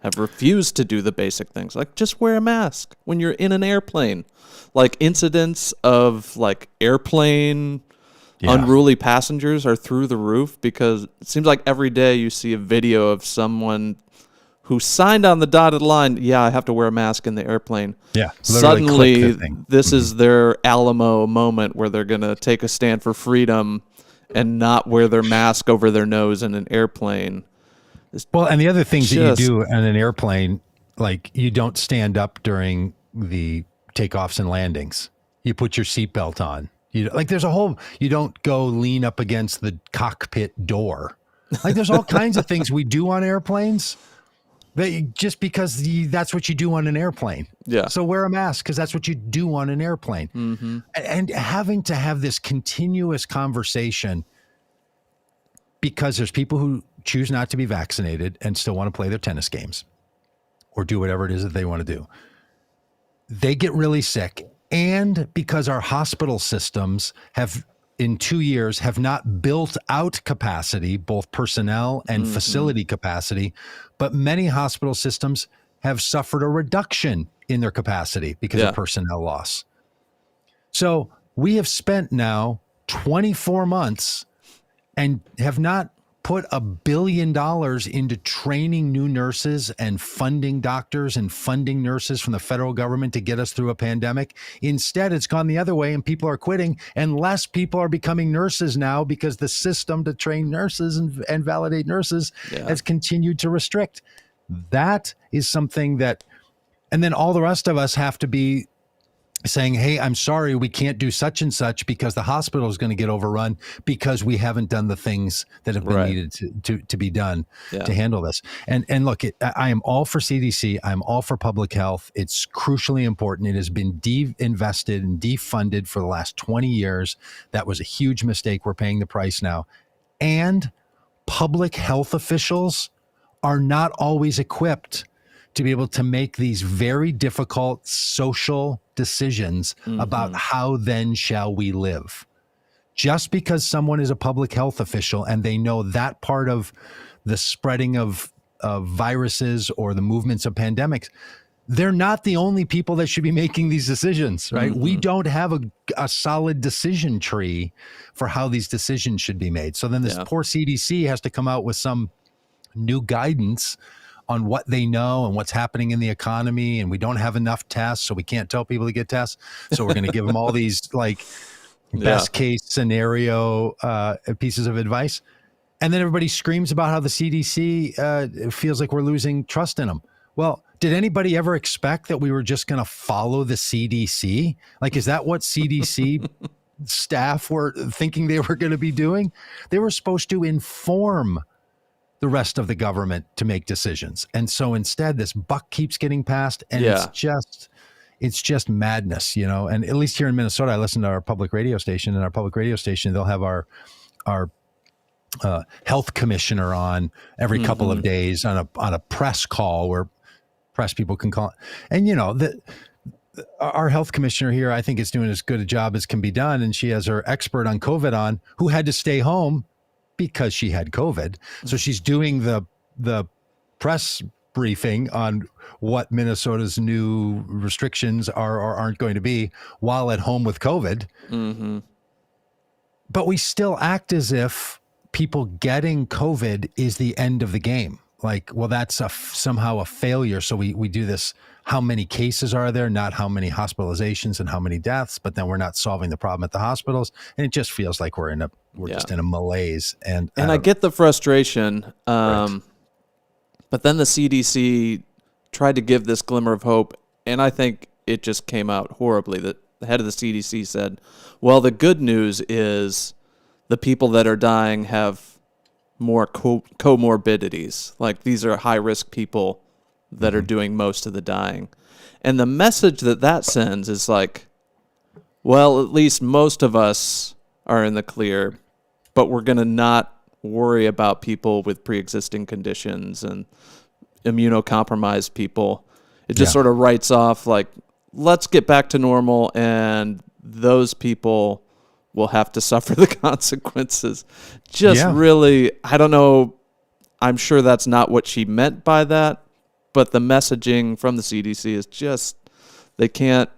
have refused to do the basic things, like just wear a mask when you're in an airplane. Like incidents of like airplane unruly passengers are through the roof, because it seems like every day you see a video of someone who signed on the dotted line, yeah, I have to wear a mask in the airplane. Yeah. Suddenly, this is their Alamo moment where they're going to take a stand for freedom and not wear their mask over their nose in an airplane. Well, and the other things that you do on an airplane, like you don't stand up during the takeoffs and landings. You put your seatbelt on. There's a whole, you don't go lean up against the cockpit door. Like there's all kinds of things we do on airplanes that just because that's what you do on an airplane. Yeah. So wear a mask because that's what you do on an airplane. Mm-hmm. And having to have this continuous conversation because there's people who choose not to be vaccinated and still want to play their tennis games or do whatever it is that they want to do. They get really sick. And because our hospital systems have, in 2 years, have not built out capacity, both personnel and facility capacity, but many hospital systems have suffered a reduction in their capacity because of personnel loss. So we have spent now 24 months and have not put $1 billion into training new nurses and funding doctors and funding nurses from the federal government to get us through a pandemic. Instead, it's gone the other way and people are quitting, and less people are becoming nurses now because the system to train nurses and validate nurses has continued to restrict. That is something that, and then all the rest of us have to be saying, hey, I'm sorry, we can't do such and such because the hospital is going to get overrun because we haven't done the things that have been needed to be done to handle this. And look, I am all for CDC. I'm all for public health. It's crucially important. It has been de-invested and defunded for the last 20 years. That was a huge mistake. We're paying the price now. And public health officials are not always equipped to be able to make these very difficult social decisions about how then shall we live. Just because someone is a public health official and they know that part of the spreading of viruses or the movements of pandemics, they're not the only people that should be making these decisions, right? We don't have a solid decision tree for how these decisions should be made. So then this poor CDC has to come out with some new guidance on what they know and what's happening in the economy. And we don't have enough tests, so we can't tell people to get tests. So we're going to give them all these like best case scenario pieces of advice. And then everybody screams about how the CDC feels like we're losing trust in them. Well, did anybody ever expect that we were just going to follow the CDC? Like, is that what CDC staff were thinking they were going to be doing? They were supposed to inform the rest of the government to make decisions. And so instead this buck keeps getting passed, and it's just madness, and at least here in Minnesota, I listen to our public radio station, and our public radio station, they'll have our health commissioner on every couple of days on a press call where press people can call. And our health commissioner here, I think, is doing as good a job as can be done. And she has her expert on COVID on, who had to stay home because she had COVID. So she's doing the press briefing on what Minnesota's new restrictions are or aren't going to be while at home with COVID. Mm-hmm. But we still act as if people getting COVID is the end of the game. Like, well, that's somehow a failure. So we do this. How many cases are there? Not how many hospitalizations and how many deaths, but then we're not solving the problem at the hospitals. And it just feels like we're just in a malaise. And I get the frustration. Right. But then the CDC tried to give this glimmer of hope. And I think it just came out horribly. The head of the CDC said, well, the good news is the people that are dying have more comorbidities. Like, these are high-risk people that are doing most of the dying. And the message that sends is like, well, at least most of us are in the clear, but we're going to not worry about people with pre-existing conditions and immunocompromised people. It just sort of writes off, like, let's get back to normal, and those people will have to suffer the consequences. Really, I don't know. I'm sure that's not what she meant by that, but the messaging from the CDC is just, they can't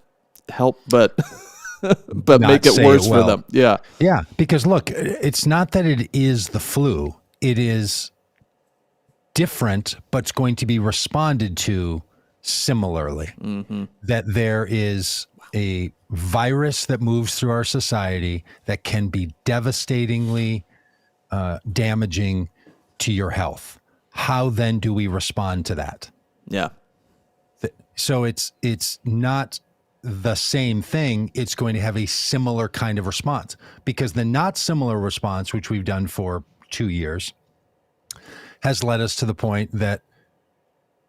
help but make it worse for them. Yeah. Yeah. Because look, it's not that it is the flu. It is different, but it's going to be responded to similarly. Mm-hmm. That there is a virus that moves through our society that can be devastatingly damaging to your health. How then do we respond to that? Yeah. So it's not the same thing. It's going to have a similar kind of response, because the not similar response, which we've done for 2 years, has led us to the point that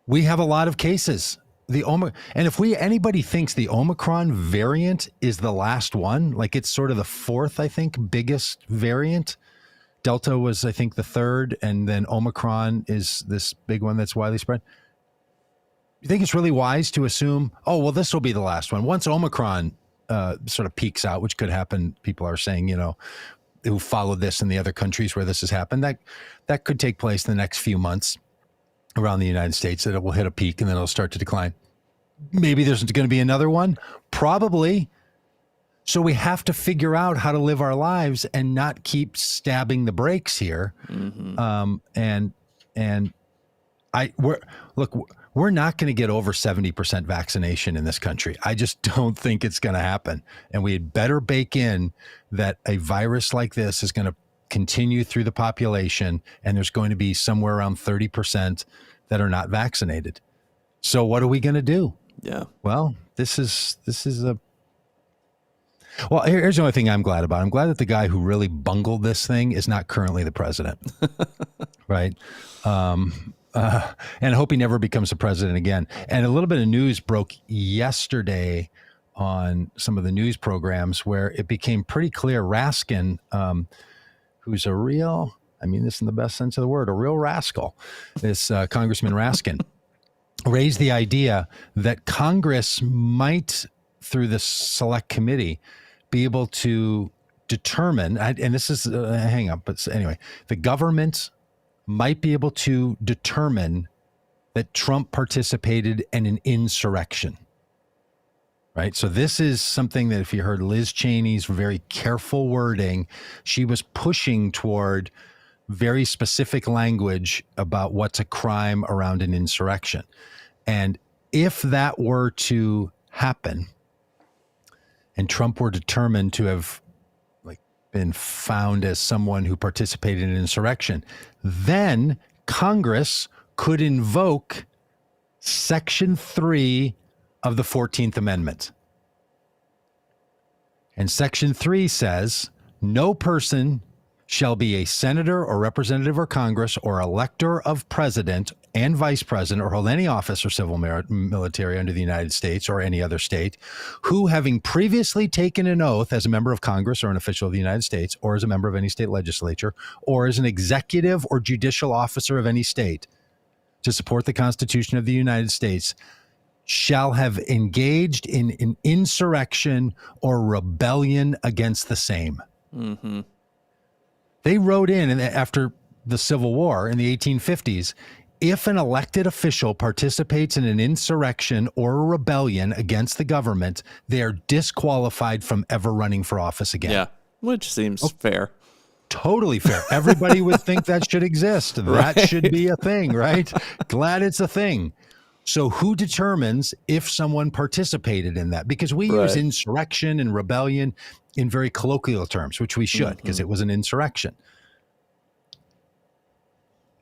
we have a lot of cases. And if anybody thinks the Omicron variant is the last one, like it's sort of the fourth, I think, biggest variant. Delta was, I think, the third, and then Omicron is this big one that's widely spread. You think it's really wise to assume, oh, well, this will be the last one? Once Omicron sort of peaks out, which could happen, people are saying, who followed this in the other countries where this has happened, that could take place in the next few months around the United States, that it will hit a peak and then it'll start to decline. Maybe there's going to be another one. Probably. So we have to figure out how to live our lives and not keep stabbing the brakes here. Mm-hmm. We're not going to get over 70% vaccination in this country. I just don't think it's going to happen. And we had better bake in that a virus like this is going to continue through the population, and there's going to be somewhere around 30% that are not vaccinated. So what are we going to do? Yeah. Well, here's the only thing I'm glad about. I'm glad that the guy who really bungled this thing is not currently the president. Right. And I hope he never becomes the president again. And a little bit of news broke yesterday on some of the news programs where it became pretty clear Raskin, who's a real, this in the best sense of the word, a real rascal, this Congressman Raskin, raised the idea that Congress might, through the select committee, be able to determine, and this is a hang up, but anyway, the government might be able to determine that Trump participated in an insurrection. Right. So this is something that, if you heard Liz Cheney's very careful wording, she was pushing toward very specific language about what's a crime around an insurrection. And if that were to happen and Trump were determined to have been found as someone who participated in an insurrection, then Congress could invoke Section 3 of the 14th Amendment. And Section 3 says, no person shall be a senator or representative of Congress or elector of president and vice president, or hold any office or civil military under the United States or any other state, who, having previously taken an oath as a member of Congress or an official of the United States, or as a member of any state legislature, or as an executive or judicial officer of any state, to support the Constitution of the United States, shall have engaged in an insurrection or rebellion against the same. Mm-hmm. They wrote in after the Civil War in the 1850s, if an elected official participates in an insurrection or a rebellion against the government, they are disqualified from ever running for office again. Yeah, which seems fair. Totally fair. Everybody would think that should exist. Right. That should be a thing, right? Glad it's a thing. So who determines if someone participated in that? Because we use insurrection and rebellion in very colloquial terms, which we should, because it was an insurrection.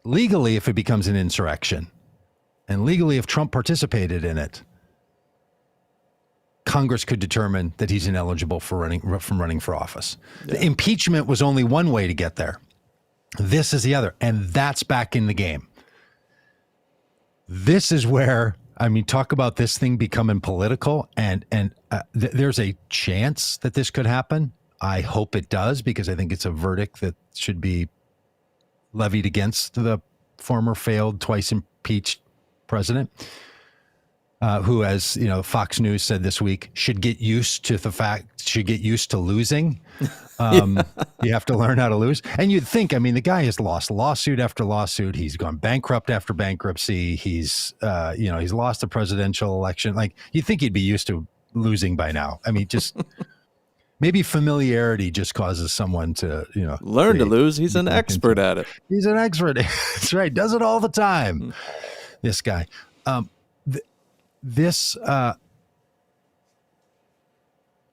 Legally, if it becomes an insurrection, and legally, if Trump participated in it, Congress could determine that he's ineligible for running for office. Yeah. The impeachment was only one way to get there. This is the other, and that's back in the game. This is where, I mean, talk about this thing becoming political, and there's a chance that this could happen. I hope it does, because I think it's a verdict that should be levied against the former failed, twice impeached president, who, as you know, Fox News said this week, should get used to losing. You have to learn how to lose. And you'd think, I mean, the guy has lost lawsuit after lawsuit. He's gone bankrupt after bankruptcy. He's lost the presidential election. Like, you'd think he'd be used to losing by now. I mean, just maybe familiarity just causes someone to, learn to lose. He's an expert at it. He's an expert. That's right. Does it all the time. This guy. This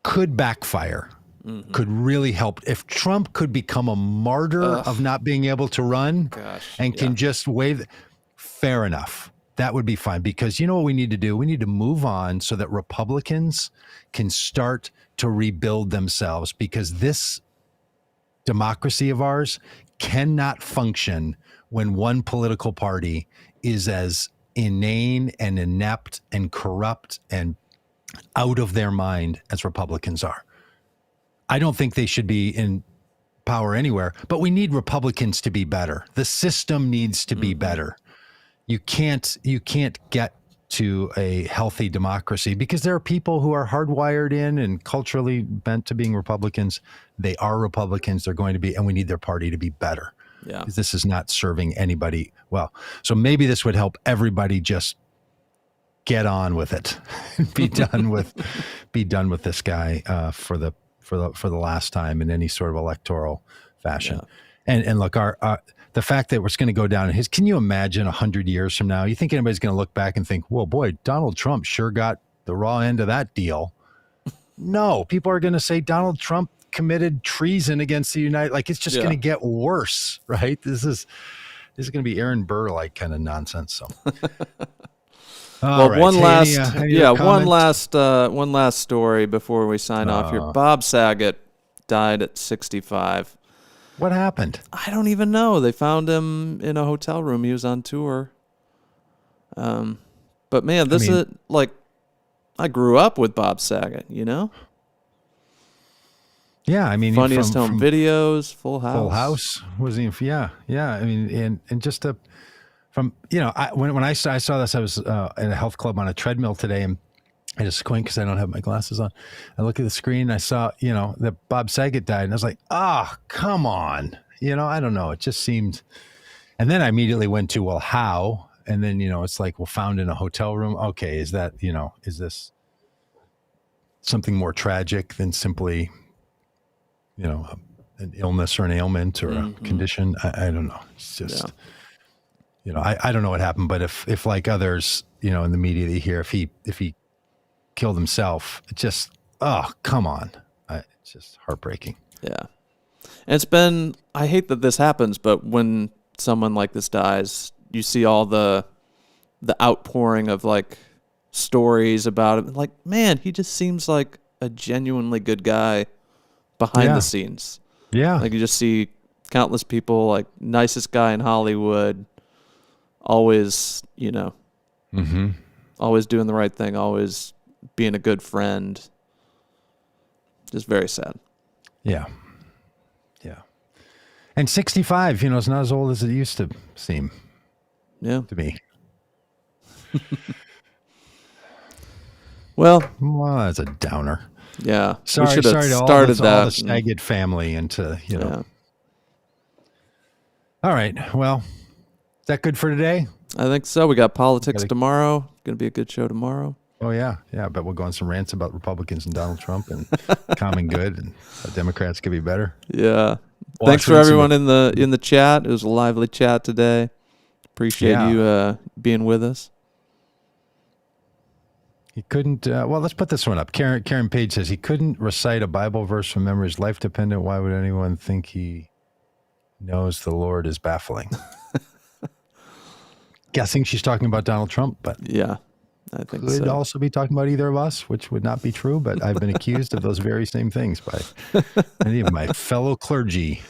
could backfire, could really help. If Trump could become a martyr of not being able to run can just wave, fair enough. That would be fine, because you know what we need to do? We need to move on so that Republicans can start to rebuild themselves, because this democracy of ours cannot function when one political party is as inane and inept and corrupt and out of their mind as Republicans are. I don't think they should be in power anywhere, but we need Republicans to be better. The system needs to be better. You can't get to a healthy democracy because there are people who are hardwired in and culturally bent to being Republicans. They are Republicans. They're going to be, and we need their party to be better. Yeah. This is not serving anybody well. So maybe this would help everybody just get on with it, be done with this guy for the last time in any sort of electoral fashion. Yeah. And look, the fact that we're going to go down in can you imagine 100 years from now? You think anybody's going to look back and think, well, boy, Donald Trump sure got the raw end of that deal? No, people are going to say Donald Trump committed treason against the United. Like, it's just going to get worse, right? This is going to be Aaron Burr-like kind of nonsense. So, well, right. one last story before we sign off here. Bob Saget died at 65. What happened? I don't even know. They found him in a hotel room. He was on tour. But man, is like, I grew up with Bob Saget, Yeah, I mean, funniest home videos, Full House. Full House was he? Yeah. I mean, and just when I saw this, I was in a health club on a treadmill today, and I just squint because I don't have my glasses on. I look at the screen, and I saw that Bob Saget died, and I was like, come on, I don't know. It just seemed, and then I immediately went to, well, how? And then it's like, well, found in a hotel room. Okay, is that is this something more tragic than simply an illness or an ailment or a condition? I don't know. It's just, I don't know what happened, but if like others, in the media that you hear, if he killed himself, it just, come on. It's just heartbreaking. Yeah. And I hate that this happens, but when someone like this dies, you see all the outpouring of like stories about it. Like, man, he just seems like a genuinely good guy behind the scenes. Yeah. Like, you just see countless people, like, nicest guy in Hollywood, always, always doing the right thing, always being a good friend. Just very sad. Yeah. And 65, it's not as old as it used to seem. Yeah. To me. Well, that's a downer. yeah. Sorry, we should have sorry to started all the that. Saget family and to, Yeah. All right. Well, is that good for today? I think so. We got politics Gotta- tomorrow. Going to be a good show tomorrow. Oh, yeah. Yeah. But we'll go on some rants about Republicans and Donald Trump and common good and how Democrats could be better. Yeah. Well, Thanks for everyone in the chat. It was a lively chat today. Appreciate you being with us. He couldn't. Well, let's put this one up. Karen Page says he couldn't recite a Bible verse from memory. Is life dependent? Why would anyone think he knows the Lord is baffling? Guessing she's talking about Donald Trump, but Yeah, I think could so. also be talking about either of us, which would not be true. But I've been accused of those very same things by many of my fellow clergy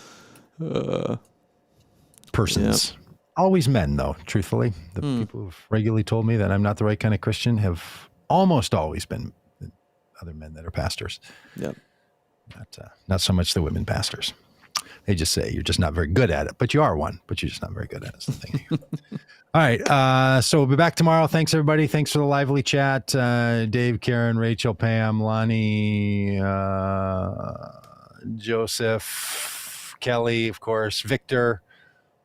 persons. Yep. Always men, though. Truthfully, the people who've regularly told me that I'm not the right kind of Christian have almost always been other men that are pastors. Yep. Not so much the women pastors. They just say you're just not very good at it, but you are one, but you're just not very good at it. Is the thing. All right. So we'll be back tomorrow. Thanks, everybody. Thanks for the lively chat. Dave, Karen, Rachel, Pam, Lonnie, Joseph, Kelly, of course, Victor,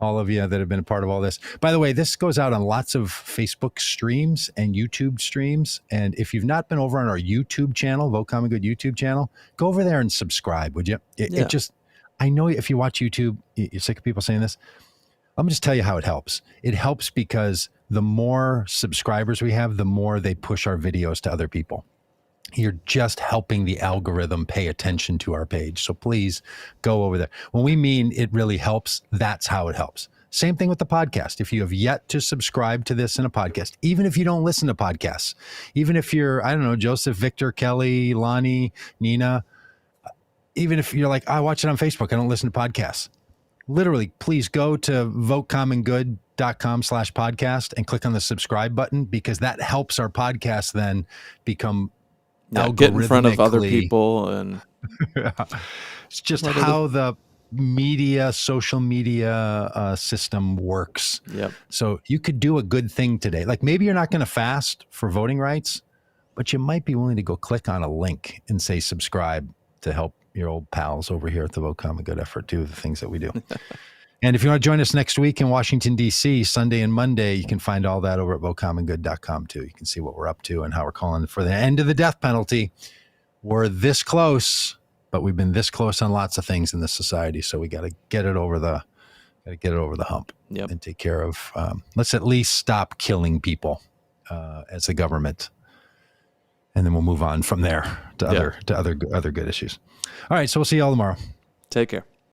all of you that have been a part of all this. By the way, this goes out on lots of Facebook streams and YouTube streams. And if you've not been over on our YouTube channel, Vote Common Good YouTube channel, go over there and subscribe, would you? It just, I know if you watch YouTube, you're sick of people saying this. I'm just tell you how it helps. It helps because the more subscribers we have, the more they push our videos to other people. You're just helping the algorithm pay attention to our page. So please go over there. When we mean it really helps, that's how it helps. Same thing with the podcast. If you have yet to subscribe to this in a podcast, even if you don't listen to podcasts, even if you're, I don't know, Joseph, Victor, Kelly, Lonnie, Nina, even if you're like, I watch it on Facebook, I don't listen to podcasts. Literally, please go to votecommongood.com/podcast and click on the subscribe button, because that helps our podcast then become Get in front of other people. And it's just how the social media system works. Yep. So you could do a good thing today. Like maybe you're not going to fast for voting rights, but you might be willing to go click on a link and say subscribe to help your old pals over here at the Vote Common Good effort do the things that we do. And if you want to join us next week in Washington, D.C., Sunday and Monday, you can find all that over at votecommongood.com too. You can see what we're up to and how we're calling for the end of the death penalty. We're this close, but we've been this close on lots of things in this society. So we got to get it over the hump. Yep. And take care of, let's at least stop killing people as a government. And then we'll move on from there to other good issues. All right. So we'll see you all tomorrow. Take care.